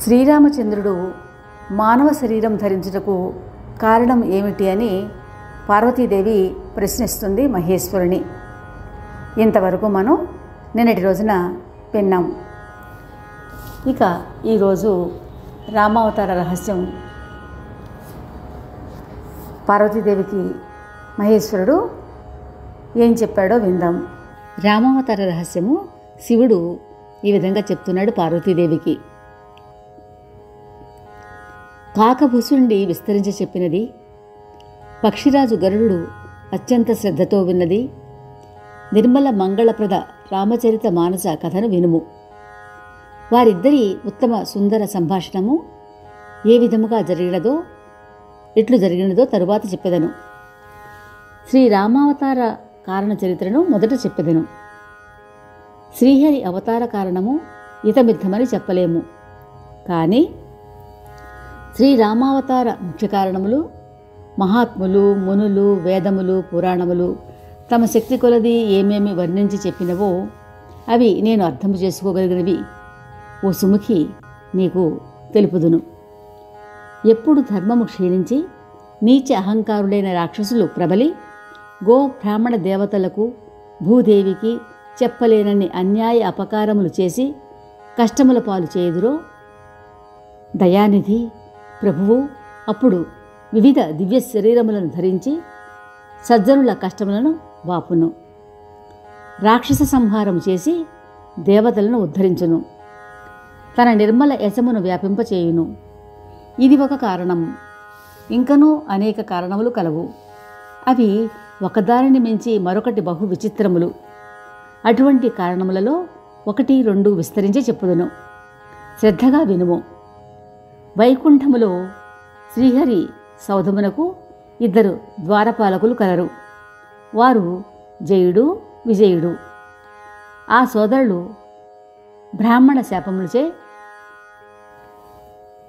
శ్రీరామచంద్రుడు మానవ శరీరం ధరించుటకు కారణం ఏమిటి అని పార్వతీదేవి ప్రశ్నిస్తుంది మహేశ్వరుని. ఇంతవరకు మనం నిన్నటి రోజున విన్నాం. ఇక ఈరోజు రామావతార రహస్యం పార్వతీదేవికి మహేశ్వరుడు ఏం చెప్పాడో విందాం. రామావతార రహస్యము శివుడు ఈ విధంగా చెప్తున్నాడు పార్వతీదేవికి. కాకభుసుండి విస్తరించి చెప్పినది, పక్షిరాజు గరుడు అత్యంత శ్రద్ధతో విన్నది, నిర్మల మంగళప్రద రామచరిత మానస కథను వినుము. వారిద్దరి ఉత్తమ సుందర సంభాషణము ఏ విధముగా ఎట్లు జరిగినదో తరువాత చెప్పెదను. శ్రీరామావతార కారణ చరిత్రను మొదట చెప్పెదను. శ్రీహరి అవతార కారణము ఇతమిత్తమని చెప్పలేము. కానీ శ్రీరామావతార ముఖ్య కారణములు మహాత్ములు, మునులు, వేదములు, పురాణములు తమ శక్తి కొలది ఏమేమి వర్ణించి చెప్పినవో అవి నేను అర్థము చేసుకోగలిగినవి ఓ సుముఖి నీకు తెలుపుదును. ఎప్పుడు ధర్మము క్షీణించి నీచ అహంకారులైన రాక్షసులు ప్రబలి గో బ్రాహ్మణ దేవతలకు భూదేవికి చెప్పలేనన్ని అన్యాయ అపకారములు చేసి కష్టముల పాలు చేయుదురో దయానిధి ప్రభువు అప్పుడు వివిధ దివ్య శరీరములను ధరించి సజ్జనుల కష్టములను వాపును. రాక్షస సంహారం చేసి దేవతలను ఉద్ధరించును. తన నిర్మల యశమును వ్యాపింపచేయును. ఇది ఒక కారణం. ఇంకనూ అనేక కారణములు కలవు. అవి ఒకదానిని మించి మరొకటి బహు విచిత్రములు. అటువంటి కారణములలో 1-2 విస్తరించి చెప్పుదును. శ్రద్ధగా వినుము. వైకుంఠములో శ్రీహరి సౌధమునకు 2 ద్వారపాలకులు కలరు. వారు జయుడు, విజయుడు. ఆ సోదరులు బ్రాహ్మణ శాపములచే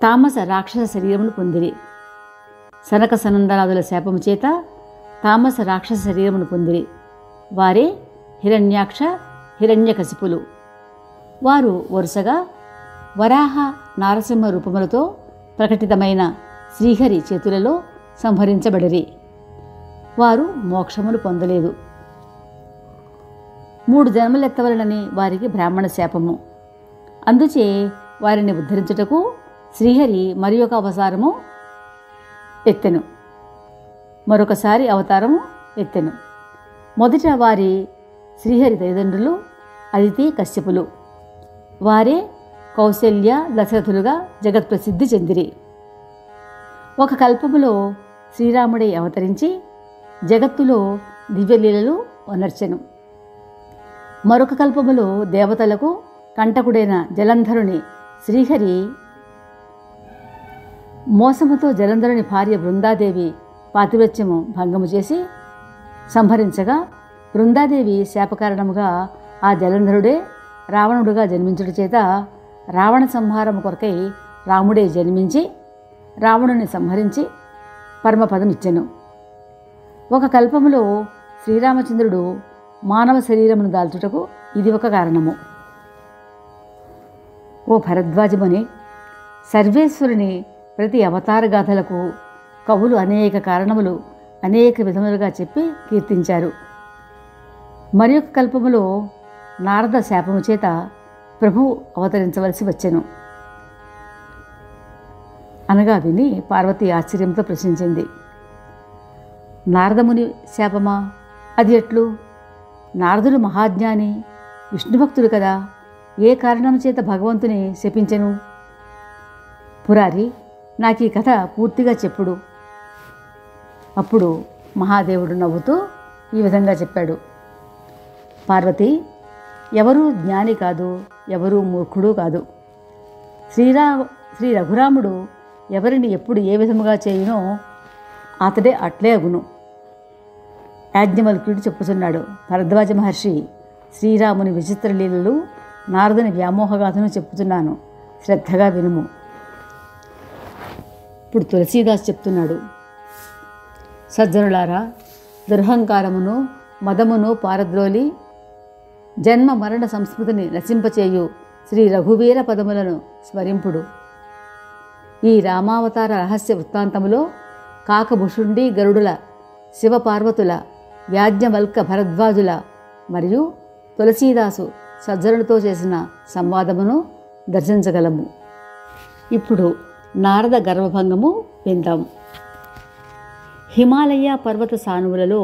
తామస రాక్షస శరీరమును పొందిరి. సనక సనందనాదుల శాపము చేత తామస రాక్షస శరీరమును పొందిరి. వారే హిరణ్యాక్ష, హిరణ్యకశిపులు. వారు వరుసగా వరాహ, నారసింహ రూపములతో ప్రకటితమైన శ్రీహరి చేతులలో సంహరించబడిరి. వారు మోక్షమును పొందలేదు. 3 జన్మలెత్తవలనని వారికి బ్రాహ్మణ శాపము. అందుచే వారిని ఉద్ధరించుటకు శ్రీహరి మరి ఒక అవతారము ఎత్తెను. మరొకసారి అవతారము ఎత్తెను. మొదట వారి శ్రీహరి తల్లిదండ్రులు అదితి, కశ్యపులు. వారే కౌశల్య, దశరథులుగా జగత్ప్రసిద్ధి చెందిరి. ఒక కల్పములో శ్రీరాముడై అవతరించి జగత్తులో దివ్యలీలలు వనర్చెను. మరొక కల్పములో దేవతలకు కంటకుడైన జలంధరుని శ్రీహరి మోసముతో జలంధరుని భార్య బృందాదేవి పాతివ్రత్యము భంగము చేసి సంహరించగా బృందాదేవి శాపకారణముగా ఆ జలంధరుడే రావణుడుగా జన్మించుట చేత రావణ సంహారము కొరకై రాముడే జన్మించి రావణుని సంహరించి పరమపదమిచ్చెను. ఒక కల్పములో శ్రీరామచంద్రుడు మానవ శరీరమును దాల్చుటకు ఇది ఒక కారణము. ఓ భరద్వాజముని, సర్వేశ్వరుని ప్రతి అవతార గాథలకు కవులు అనేక కారణములు అనేక విధములుగా చెప్పి కీర్తించారు. మరి ఒక కల్పములో నారద శాపము చేత ప్రభువు అవతరించవలసి వచ్చెను అనగా విని పార్వతి ఆశ్చర్యంతో ప్రశ్నించింది. నారదముని శాపమా? అది ఎట్లు? నారదుడు మహాజ్ఞాని, విష్ణుభక్తుడు కదా. ఏ కారణం చేత భగవంతుని శపించెను? పురారి, నాకు ఈ కథ పూర్తిగా చెప్పుడు. అప్పుడు మహాదేవుడు నవ్వుతూ ఈ విధంగా చెప్పాడు. పార్వతి, ఎవరూ జ్ఞాని కాదు, ఎవరూ మూర్ఖుడు కాదు. శ్రీ రఘురాముడు ఎవరిని ఎప్పుడు ఏ విధముగా చేయునో అతడే అట్లే అగును. యాజ్ఞవల్క్యుడు చెప్పుచున్నాడు. భరద్వాజ మహర్షి శ్రీరాముని విచిత్ర లీలలు, నారదుని వ్యామోహగాథను చెప్పుతున్నాను, శ్రద్ధగా వినుము. ఇప్పుడు తులసీదాస్ చెప్తున్నాడు. సజ్జనులారా, దుర్హంకారమును మదమును పారద్రోలి జన్మ మరణ సంస్కృతిని నశింపచేయు శ్రీ రఘువీర పదములను స్మరింపుడు. ఈ రామావతార రహస్య వృత్తాంతములో కాకభుషుండి గరుడుల, శివపార్వతుల, యాజ్ఞవల్క భరద్వాజుల మరియు తులసీదాసు సజ్జనులతో చేసిన సంవాదమును దర్శించగలము. ఇప్పుడు నారద గర్వభంగము విందాం. హిమాలయ పర్వత సానువులలో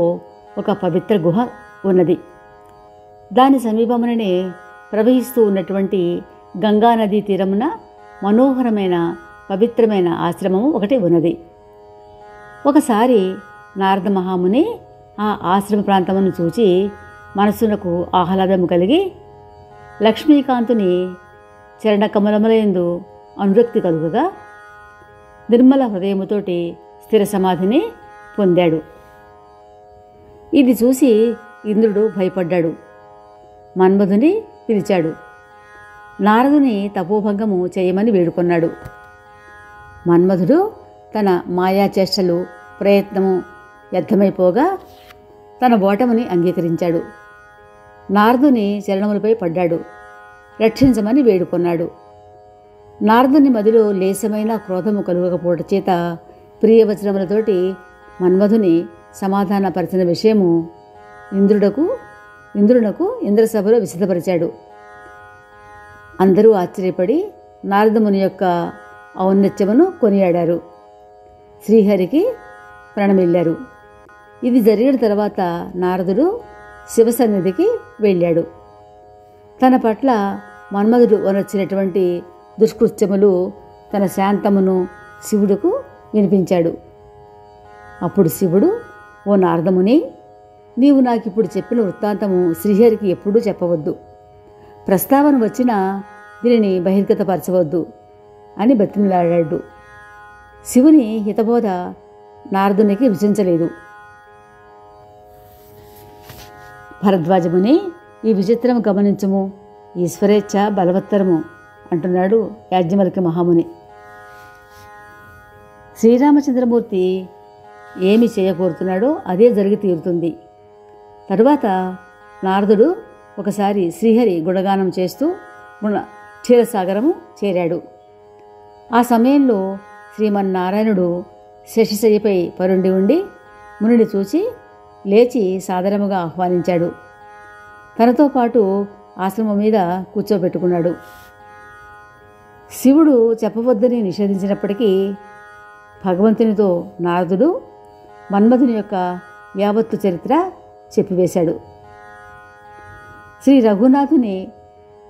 ఒక పవిత్ర గుహ ఉన్నది. దాని సమీపముననే ప్రవహిస్తూ ఉన్నటువంటి గంగానదీ తీరమున మనోహరమైన పవిత్రమైన ఆశ్రమము ఒకటి ఉన్నది. ఒకసారి నారద మహాముని ఆ ఆశ్రమ ప్రాంతమును చూచి మనస్సునకు ఆహ్లాదము కలిగి లక్ష్మీకాంతుని చరణకమలములందు అనురక్తి కలుగగా నిర్మల హృదయముతోటి స్థిర సమాధిని పొందాడు. ఇది చూసి ఇంద్రుడు భయపడ్డాడు. మన్మధుని పిలిచాడు. నారదుని తపోభంగము చేయమని వేడుకొన్నాడు. మన్మధుడు తన మాయాచేష్టలు ప్రయత్నము వ్యర్థమైపోగా తన ఓటముని అంగీకరించాడు. నారదుని చరణములపై పడ్డాడు. రక్షించమని వేడుకొన్నాడు. నారదుని మదిలో లేశమైన క్రోధము కలుగకపోవట చేత ప్రియవచనములతోటి మన్మధుని సమాధానపరిచిన విషయము ఇంద్రునకు ఇంద్రసభలో విశదపరిచాడు. అందరూ ఆశ్చర్యపడి నారదముని యొక్క ఔన్నత్యమును కొనియాడారు. శ్రీహరికి ప్రణమిల్లారు. ఇది జరిగిన తర్వాత నారదుడు శివసన్నిధికి వెళ్ళాడు. తన పట్ల మన్మధుడు వనొచ్చినటువంటి దుష్కృత్యములు తన శాంతమును శివుడుకు వినిపించాడు. అప్పుడు శివుడు, ఓ నారదముని, నీవు నాకిప్పుడు చెప్పిన వృత్తాంతము శ్రీహరికి ఎప్పుడూ చెప్పవద్దు. ప్రస్తావన వచ్చినా దీనిని బహిర్గతపరచవద్దు అని బతిమలాడాడు. శివుని హితబోధ నారదునికి రుచించలేదు. భరద్వాజముని, ఈ విచిత్రము గమనించము, ఈశ్వరేచ్ఛ బలవత్తరము అంటున్నాడు యాజ్ఞవల్క్య మహాముని. శ్రీరామచంద్రమూర్తి ఏమి చేయకోరుతున్నాడో అదే జరిగి తీరుతుంది. తరువాత నారదుడు ఒకసారి శ్రీహరి గుణగానం చేస్తూ క్షీరసాగరము చేరాడు. ఆ సమయంలో శ్రీమన్నారాయణుడు శశిశయ్యపై పరుండి ఉండి మునిని చూచి లేచి సాదరముగా ఆహ్వానించాడు. తనతో పాటు ఆశ్రమం మీద కూర్చోబెట్టుకున్నాడు. శివుడు చెప్పవద్దని నిషేధించినప్పటికీ భగవంతునితో నారదుడు మన్మధుని యొక్క యావత్తు చరిత్ర చెప్పివేశాడు. శ్రీ రఘునాథుని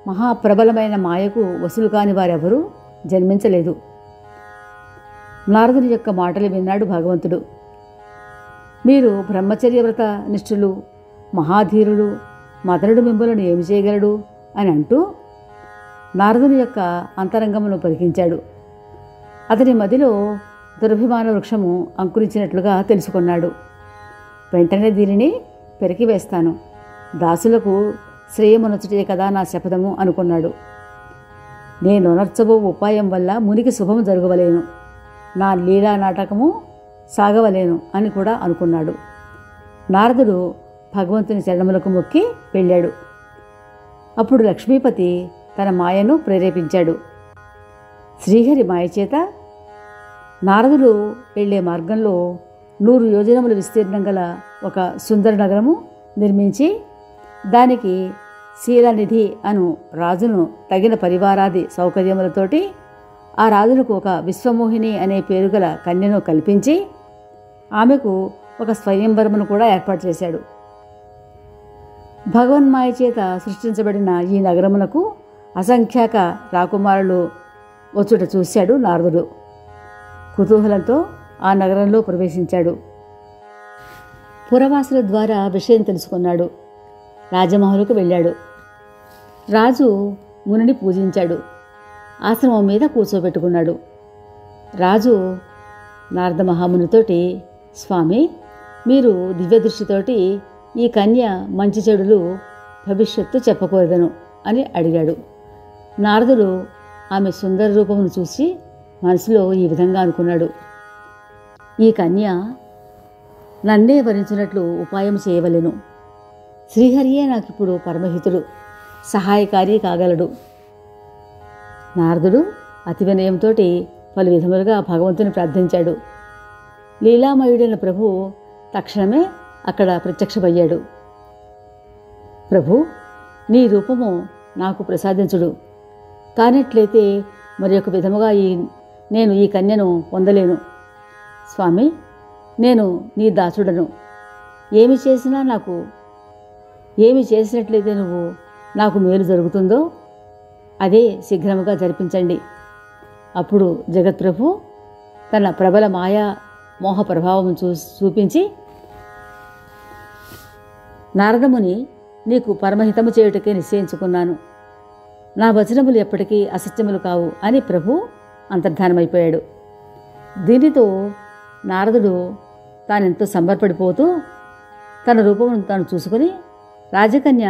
మహాప్రబలమైన మాయకు వసులు కాని వారెవరూ జన్మించలేదు. నారదుని యొక్క మాటలు విన్నాడు భగవంతుడు. మీరు బ్రహ్మచర్యవ్రత నిష్ఠులు, మహాధీరులు, మదనుడు మిమ్మలను ఏమి చేయగలడు అని అంటూ నారదుని యొక్క అంతరంగమును పరికించాడు. అతని మదిలో దురభిమాన వృక్షము అంకురించినట్లుగా తెలుసుకున్నాడు. వెంటనే దీనిని పెరికివేస్తాను, దాసులకు శ్రేయమునొచ్చుటే కదా నా శపథము అనుకున్నాడు. నేను నర్చబో ఉపాయం వల్ల మునికి శుభము జరగవలేను, నా లీలా నాటకము సాగవలేను అని కూడా అనుకున్నాడు. నారదుడు భగవంతుని చరణములకు మొక్కి వెళ్ళాడు. అప్పుడు లక్ష్మీపతి తన మాయను ప్రేరేపించాడు. శ్రీహరి మాయచేత నారదుడు వెళ్లే మార్గంలో 100 యోజనముల విస్తీర్ణం గల ఒక సుందర నగరము నిర్మించి దానికి శీలనిధి అను రాజును తగిన పరివారాది సౌకర్యములతోటి ఆ రాజులకు ఒక విశ్వమోహిని అనే పేరు గల కన్యను కల్పించి ఆమెకు ఒక స్వయంవరమును కూడా ఏర్పాటు చేశాడు. భగవన్మాయ చేత సృష్టించబడిన ఈ నగరమునకు అసంఖ్యాక రాకుమారులు వచ్చుట చూశాడు నారదుడు. కుతూహలంతో ఆ నగరంలో ప్రవేశించాడు. పురవాసుల ద్వారా విషయం తెలుసుకున్నాడు. రాజమహలుకు వెళ్ళాడు. రాజు మునిని పూజించాడు. ఆశ్రమం మీద కూర్చోబెట్టుకున్నాడు. రాజు నారద మహామునితోటి, స్వామి, మీరు దివ్యదృష్టితోటి ఈ కన్య మంచి చెడులు భవిష్యత్తు చెప్పకూడదను అని అడిగాడు. నారదుడు ఆమె సుందర రూపమును చూసి మనసులో ఈ విధంగా అనుకున్నాడు, ఈ కన్య నన్నే వరించినట్లు ఉపాయం చేయవలెను. శ్రీహరియే నాకిప్పుడు పరమహితుడు, సహాయకారి కాగలడు. నారదుడు అతి వినయంతో పలు విధములుగా భగవంతుని ప్రార్థించాడు. లీలామయుడైన ప్రభు తక్షణమే అక్కడ ప్రత్యక్షమయ్యాడు. ప్రభు, నీ రూపము నాకు ప్రసాదించుడు, కానట్లయితే మరి ఒక విధముగా నేను ఈ కన్యను పొందలేను. స్వామి, నేను నీ దాసుడను. ఏమి చేసినట్లయితే నాకు మేలు జరుగుతుందో అదే శీఘ్రముగా జరిపించండి. అప్పుడు జగత్ప్రభు తన ప్రబల మాయా మోహ ప్రభావం చూపించి, నారదముని, నీకు పరమహితము చేయుటకే నిశ్చయించుకున్నాను. నా వచనములు ఎప్పటికీ అసత్యములు కావు అని ప్రభు అంతర్ధానమైపోయాడు. దీనితో నారదుడు తానెంతో సంబరపడిపోతూ తన రూపమును తాను చూసుకుని రాజకన్య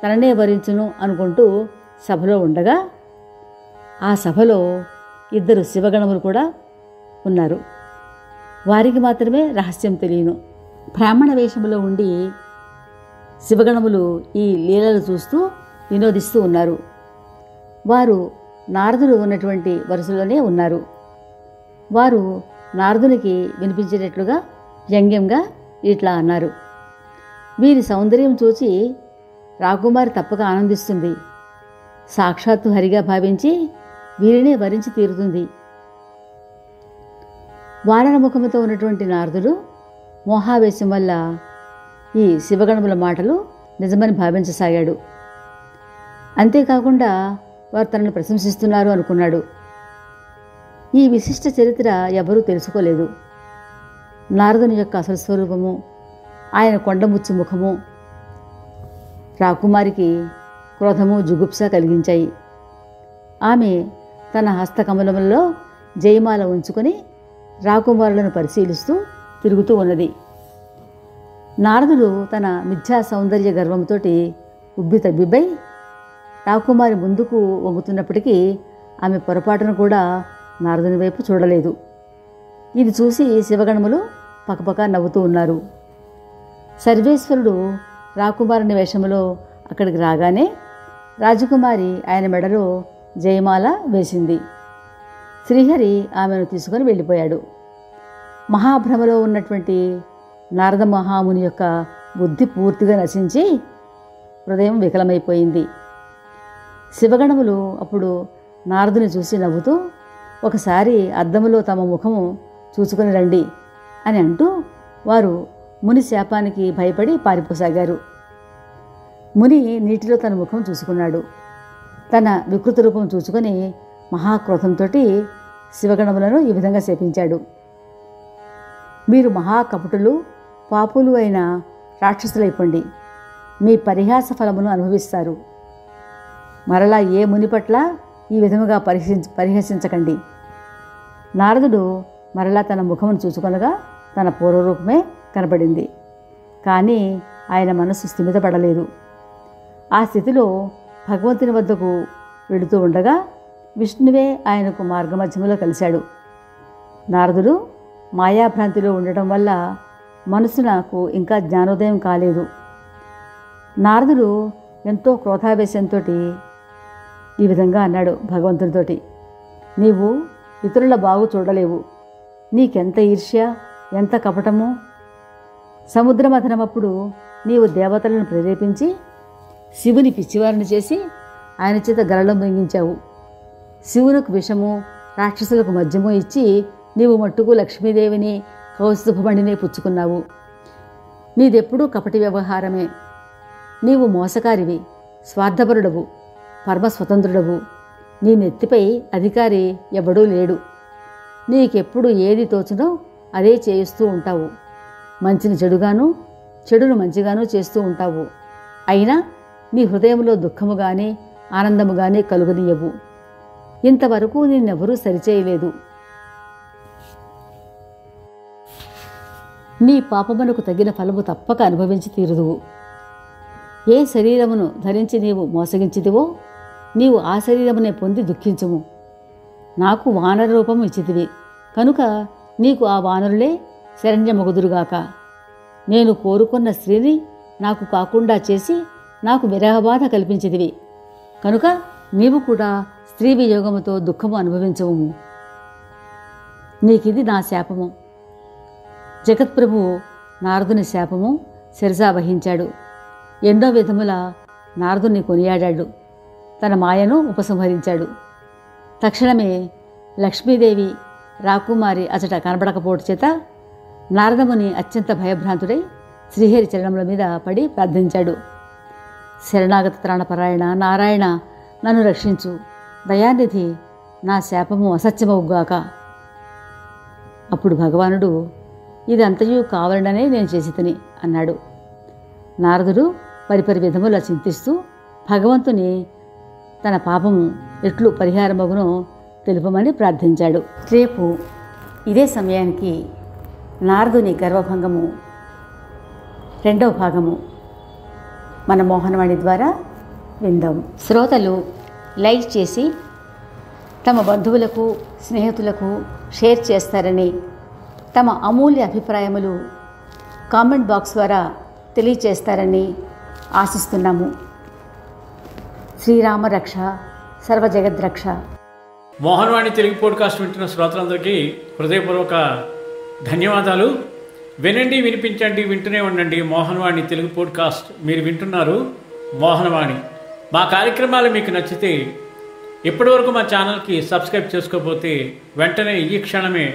తననే వరించును అనుకుంటూ సభలో ఉండగా, ఆ సభలో 2 శివగణములు కూడా ఉన్నారు. వారికి మాత్రమే రహస్యం తెలియను. బ్రాహ్మణ వేషములో ఉండి శివగణములు ఈ లీలలు చూస్తూ వినోదిస్తూ ఉన్నారు. వారు నారదుడు ఉన్నటువంటి వరుసలోనే ఉన్నారు. వారు నారదునికి వినిపించేటట్లుగా వ్యంగ్యంగా ఇట్లా అన్నారు: వీరి సౌందర్యం చూచి రాకుమారి తప్పక ఆనందిస్తుంది. సాక్షాత్తు హరిగా భావించి వీరినే వరించి తీరుతుంది. వానర ముఖముతో ఉన్నటువంటి నారదుడు మోహావేశం వల్ల ఈ శివగణముల మాటలు నిజమని భావించసాగాడు. అంతేకాకుండా వారు తనను ప్రశంసిస్తున్నారు అనుకున్నాడు. ఈ విశిష్ట చరిత్ర ఎవరూ తెలుసుకోలేదు. నారదుని యొక్క అసలు స్వరూపము, ఆయన కొండముచ్చు ముఖము రాకుమారికి క్రోధము, జుగుప్స కలిగించాయి. ఆమె తన హస్తకమలములలో జయమాల ఉంచుకొని రాకుమారులను పరిశీలిస్తూ తిరుగుతూ ఉన్నది. నారదుడు తన మిథ్యా సౌందర్య గర్వంతో ఉబ్బి తబ్బిబ్బై రాకుమారి ముందుకు వంగుతున్నప్పటికీ ఆమె పొరపాటును కూడా నారదుని వైపు చూడలేదు. ఇది చూసి శివగణములు పకపక నవ్వుతూ ఉన్నారు. సర్వేశ్వరుడు రాకుమారుని వేషములో అక్కడికి రాగానే రాజకుమారి ఆయన మెడలో జయమాల వేసింది. శ్రీహరి ఆమెను తీసుకొని వెళ్ళిపోయాడు. మహాభ్రమలో ఉన్నటువంటి నారద మహాముని యొక్క బుద్ధి పూర్తిగా నశించి హృదయం వికలమైపోయింది. శివగణములు అప్పుడు నారదుని చూసి నవ్వుతూ, ఒకసారి అద్దములో తమ ముఖము చూసుకొని రండి అని అంటూ వారు ముని శాపానికి భయపడి పారిపోసాగారు. ముని నీటిలో తన ముఖం చూసుకున్నాడు. తన వికృత రూపం చూసుకొని మహాక్రోధంతో శివగణములను ఈ విధంగా శపించాడు: మీరు మహాకపటులు, పాపులు అయిన రాక్షసులైపోండి. మీ పరిహాస ఫలమును అనుభవిస్తారు. మరలా ఏ ముని పట్ల ఈ విధముగా పరిహసించకండి. నారదుడు మరలా తన ముఖమును చూసుకొనగా తన పూర్వరూపమే కనబడింది. కానీ ఆయన మనస్సు స్థిమితపడలేదు. ఆ స్థితిలో భగవంతుని వద్దకు వెళుతూ ఉండగా విష్ణువే ఆయనకు మార్గమధ్యములో కలిశాడు. నారదుడు మాయాభ్రాంతిలో ఉండటం వల్ల మనసు నాకు ఇంకా జ్ఞానోదయం కాలేదు. నారదుడు ఎంతో క్రోధావేశంతో ఈ విధంగా అన్నాడు భగవంతునితోటి: నీవు ఇతరుల బాగు చూడలేవు. నీకెంత ఈర్ష్య, ఎంత కపటము. సముద్రమథనమప్పుడు నీవు దేవతలను ప్రేరేపించి శివుని పిచ్చివారిని చేసి ఆయన చేత గరళం మింగించావు. శివునికి విషము, రాక్షసులకు మద్యము ఇచ్చి నీవు మట్టుకు లక్ష్మీదేవిని, కౌస్తుభమణిని పుచ్చుకున్నావు. నీదెప్పుడూ కపటి వ్యవహారమే. నీవు మోసకారివి, స్వార్థపరుడవు, పరమస్వతంత్రుడవు. నీ నెత్తిపై అధికారి ఎవడూ లేడు. నీకెప్పుడు ఏది తోచునో అదే చేయిస్తూ ఉంటావు. మంచిని చెడుగాను, చెడును మంచిగాను చేస్తూ ఉంటావు. అయినా నీ హృదయంలో దుఃఖము కానీ ఆనందము కానీ కలుగనీయవు. ఇంతవరకు నిన్నెవరూ సరిచేయలేదు. నీ పాపమునకు తగిన ఫలము తప్పక అనుభవించి తీరుదువు. ఏ శరీరమును ధరించి నీవు మోసగించితివో నీవు ఆ శరీరమునే పొంది దుఃఖించుము. నాకు వానర రూపము ఇచ్చితివి కనుక నీకు ఆ వానరులే శరణ్యమగుదురుగాక. నేను కోరుకున్న స్త్రీని నాకు కాకుండా చేసి నాకు విరహబాధ కల్పించితివి కనుక నీవు కూడా స్త్రీ వియోగముతో దుఃఖము అనుభవించవు. నీకిది నా శాపము. జగత్ప్రభువు నారదుని శాపము శిరసా వహించాడు. ఎన్నో విధముల నారదుని కొనియాడాడు. తన మాయను ఉపసంహరించాడు. తక్షణమే లక్ష్మీదేవి రాకుమారి అచట కనబడకపోవడం చేత నారదముని అత్యంత భయభ్రాంతుడై శ్రీహరి చరణముల మీద పడి ప్రార్థించాడు. శరణాగత త్రాణపరాయణ నారాయణ, నన్ను రక్షించు. దయానిధి, నా శాపము అసత్యమవుగాక. అప్పుడు భగవానుడు, ఇదంతయు కావాలననే నేను చేసితిని అన్నాడు. నారదుడు పరిపరి విధములా చింతిస్తూ భగవంతుని తన పాపము ఎట్లు పరిహారమగునో తెలుపమని ప్రార్థించాడు. రేపు ఇదే సమయానికి నారదుని గర్వభంగము 2వ భాగము మన మోహనవాణి ద్వారా విందాం. శ్రోతలు లైక్ చేసి తమ బంధువులకు స్నేహితులకు షేర్ చేస్తారని, తమ అమూల్య అభిప్రాయములు కామెంట్ బాక్స్ ద్వారా తెలియచేస్తారని ఆశిస్తున్నాము. శ్రీరామ రక్ష, సర్వజగద్రక్ష. మోహనవాణి తెలుగు పోడ్కాస్ట్ వింటున్న శ్రోతలందరికీ హృదయపూర్వక ధన్యవాదాలు. వినండి, వినిపించండి, వింటూనే ఉండండి మోహనవాణి తెలుగు పోడ్కాస్ట్. మీరు వింటున్నారు మోహనవాణి. మా కార్యక్రమాలు మీకు నచ్చితే ఇప్పటివరకు మా ఛానల్కి సబ్స్క్రైబ్ చేసుకోకపోతే వెంటనే ఈ క్షణమే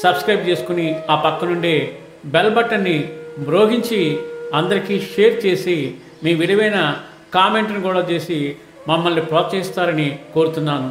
సబ్స్క్రైబ్ చేసుకుని ఆ పక్కనుండే బెల్ బటన్ని మ్రోగించి అందరికీ షేర్ చేసి మీ విలువైన కామెంట్ను కూడా చేసి మమ్మల్ని ప్రోత్సహిస్తారని కోరుతున్నాను.